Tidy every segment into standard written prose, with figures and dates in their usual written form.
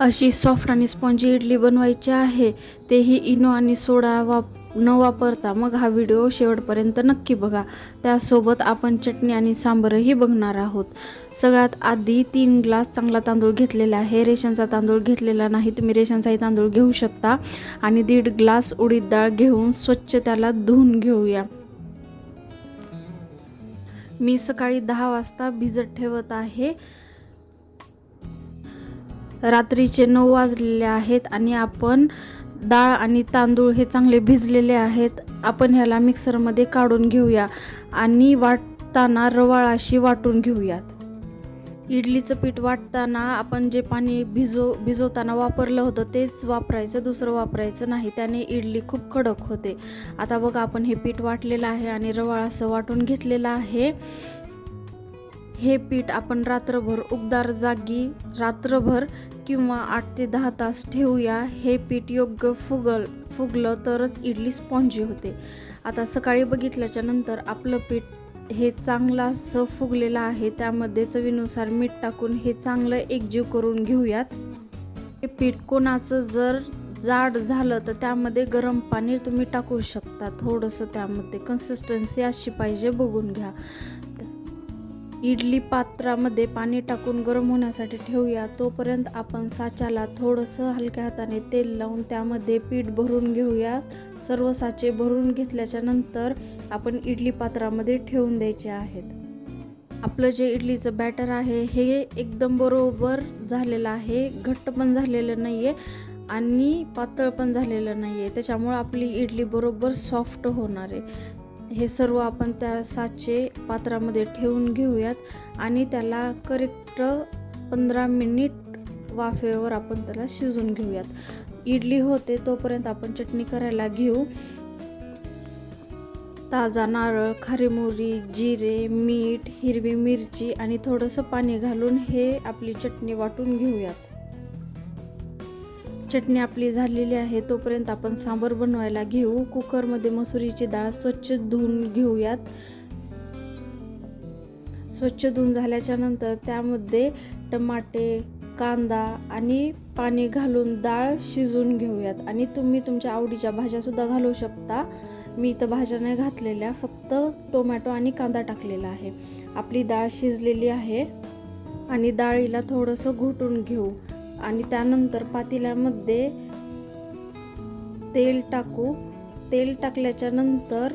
अशी सॉफ्ट आणि स्पॉन्जी इडली बनवायची आहे, तेही इनो आणि सोडा न वापरता. मग हा व्हिडिओ शेवटपर्यंत नक्की बघा. त्यासोबत आपण चटणी आणि सांबरही बघणार आहोत. सगळ्यात आधी 3 ग्लास चांगला तांदूळ घेतलेला आहे. रेशनचा तांदूळ घेतलेला नाही, तुम्ही रेशनचाही तांदूळ घेऊ शकता. आणि 1.5 ग्लास उडीद डाळ घेऊन स्वच्छ त्याला धुवून घेऊया. मी सकाळी 10 वाजता भिजत ठेवत आहे. रात्रीचे 9 वाजलेले आहेत आणि आपण डाळ आणि तांदूळ हे चांगले भिजलेले आहेत. आपण ह्याला मिक्सरमध्ये काढून घेऊया आणि वाटताना रवाळ अशी वाटून घेऊयात. इडलीचं पीठ वाटताना आपण जे पाणी भिजवताना वापरलं होतं तेच वापरायचं, दुसरं वापरायचं नाही. त्याने इडली खूप कडक होते. आता बघा, आपण हे पीठ वाटलेलं आहे आणि रवाळ असं वाटून घेतलेलं आहे. हे पीठ आपण रात्रभर उबदार जागी रात्रभर किंवा 8 ते 10 तास ठेवूया. हे पीठ योग्य फुगलं तरच इडली स्पॉन्जी होते. आता सकाळी बघितल्याच्या नंतर आपलं पीठ हे चांगलं असं फुगलेलं आहे. त्यामध्ये चवीनुसार मीठ टाकून हे चांगलं एकजीव करून घेऊयात. हे पीठ कोणाचं जर जाड झालं तर त्यामध्ये गरम पाणी तुम्ही टाकू शकता. थोडंसं त्यामध्ये कन्सिस्टन्सी अशी पाहिजे, बघून घ्या. इडली पात्रामध्ये पाणी टाकून गरम होण्यासाठी ठेवूया. तोपर्यंत आपण साच्याला थोडंसं हलक्या हाताने तेल लावून त्यामध्ये पीठ भरून घेऊया. सर्व साचे भरून घेतल्याच्या नंतर आपण इडली पात्रामध्ये ठेवून द्यायचे आहेत. आपलं जे इडलीचं बॅटर आहे हे एकदम बरोबर झालेलं आहे. घट्ट पण झालेलं नाही आहे आणि पातळ पण झालेलं नाही आहे. त्याच्यामुळे आपली इडली बरोबर सॉफ्ट होणार आहे. हे सर्व आपण त्या साचे पात्रामध्ये ठेवून घेऊयात आणि त्याला करेक्ट 15 मिनिट वाफेवर आपण त्याला शिजून घेऊयात. इडली होते तोपर्यंत आपण चटणी करायला घेऊ. ताजा नारळ, खारी मोहरी, जिरे, मीठ, हिरवी मिरची आणि थोडंसं पाणी घालून हे आपली चटणी वाटून घेऊयात. चटणी आपली झालेली आहे तोपर्यंत आपण सांबर बनवायला घेऊ. कुकरमध्ये मसुरीची डाळ स्वच्छ धुवून घेऊयात. स्वच्छ धुवून झाल्याच्या नंतर त्यामध्ये टमाटे, कांदा आणि पाणी घालून डाळ शिजवून घेऊयात. आणि तुम्ही तुमच्या आवडीच्या भाज्यासुद्धा घालू शकता. मी इथं भाज्या नाही घातलेल्या, फक्त टोमॅटो आणि कांदा टाकलेला आहे. आपली डाळ शिजलेली आहे आणि डाळीला थोडंसं घोटून घेऊ. आणि त्यानंतर पातेल्यामध्ये तेल टाकू. तेल टाकल्याच्या नंतर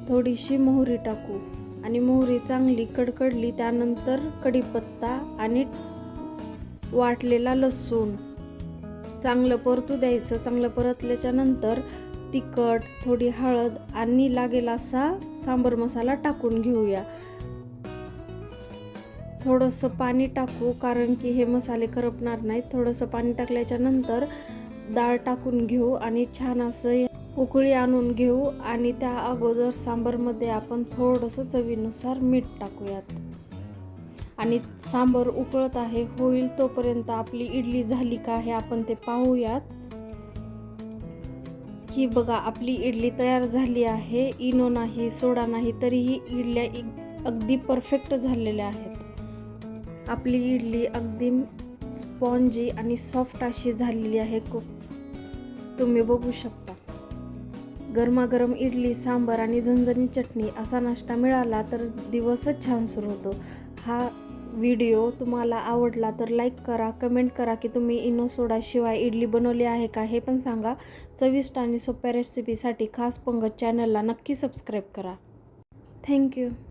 थोडीशी मोहरी टाकू आणि मोहरी चांगली कडकडली त्यानंतर कढीपत्ता आणि वाटलेला लसूण चांगलं परतू द्यायचं. चांगलं परतल्याच्या नंतर तिखट, थोडी हळद आणि लागेल असा सांबर मसाला टाकून घेऊया. थोडंसं पाणी टाकू कारण की हे मसाले करपणार नाहीत. थोडंसं पाणी टाकल्याच्या नंतर डाळ टाकून घेऊ आणि छान असं उकळी आणून घेऊ. आणि त्या अगोदर सांबरमध्ये आपण थोडंसं चवीनुसार मीठ टाकूयात. आणि सांबर उकळत आहे, होईल तोपर्यंत आपली इडली झाली का हे आपण ते पाहूयात. ही बघा, आपली इडली तयार झाली आहे. इनो नाही, सोडा नाही, तरीही इडल्या अगदी परफेक्ट झालेल्या आहेत. आपली इडली अगदी स्पॉन्जी आणि सॉफ्ट अशी झालेली आहे. तुम्ही बघू शकता. गरमागरम इडली, सांबार आणि झणझणीत चटणी असा नाश्ता मिळाला तर दिवसच छान सुरू होतो. हा व्हिडिओ तुम्हाला आवडला तर लाईक करा, कमेंट करा की तुम्ही इनो सोडा शिवाय इडली बनवली आहे का हे पण सांगा. चविष्ट आणि सोप्या रेसिपीसाठी खास पंगत चॅनलला नक्की सबस्क्राईब करा. थँक्यू.